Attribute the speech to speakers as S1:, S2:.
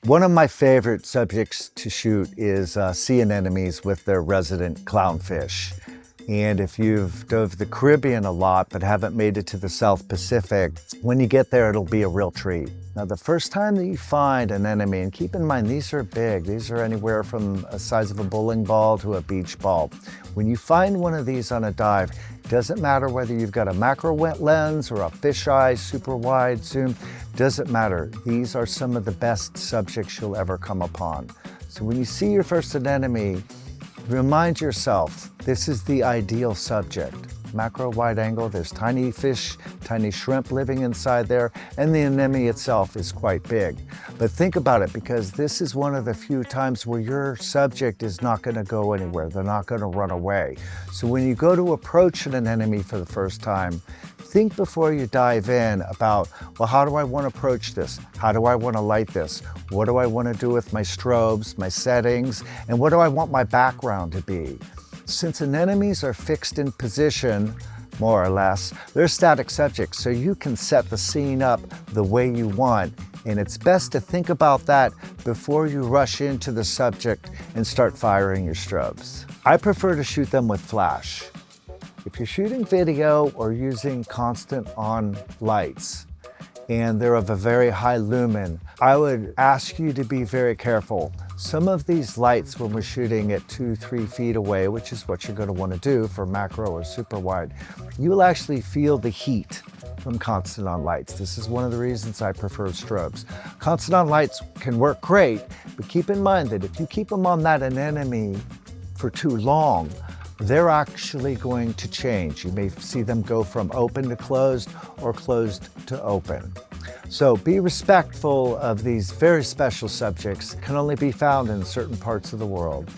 S1: One of my favorite subjects to shoot is sea anemones with their resident clownfish. And if you've dove the Caribbean a lot but haven't made it to the South Pacific, when you get there, it'll be a real treat. Now, the first time that you find an anemone, and keep in mind, these are big. These are anywhere from the size of a bowling ball to a beach ball. When you find one of these on a dive, it doesn't matter whether you've got a macro lens or a fisheye, super wide zoom, doesn't matter. These are some of the best subjects you'll ever come upon. So when you see your first anemone, remind yourself, this is the ideal subject. Macro wide angle, there's tiny fish, tiny shrimp living inside there, and the anemone itself is quite big. But think about it, because this is one of the few times where your subject is not gonna go anywhere. They're not gonna run away. So when you go to approach an anemone for the first time, think before you dive in about, well, how do I want to approach this? How do I want to light this? What do I want to do with my strobes, my settings, and what do I want my background to be? Since anemones are fixed in position, more or less, they're static subjects, so you can set the scene up the way you want. And it's best to think about that before you rush into the subject and start firing your strobes. I prefer to shoot them with flash. If you're shooting video or using constant on lights and they're of a very high lumen, I would ask you to be very careful. Some of these lights, when we're shooting at 2-3 feet away, which is what you're going to want to do for macro or super wide, you will actually feel the heat from constant on lights. This is one of the reasons I prefer strobes. Constant on lights can work great, but keep in mind that if you keep them on that anemone for too long, they're actually going to change. You may see them go from open to closed or closed to open. So be respectful of these very special subjects. Can only be found in certain parts of the world.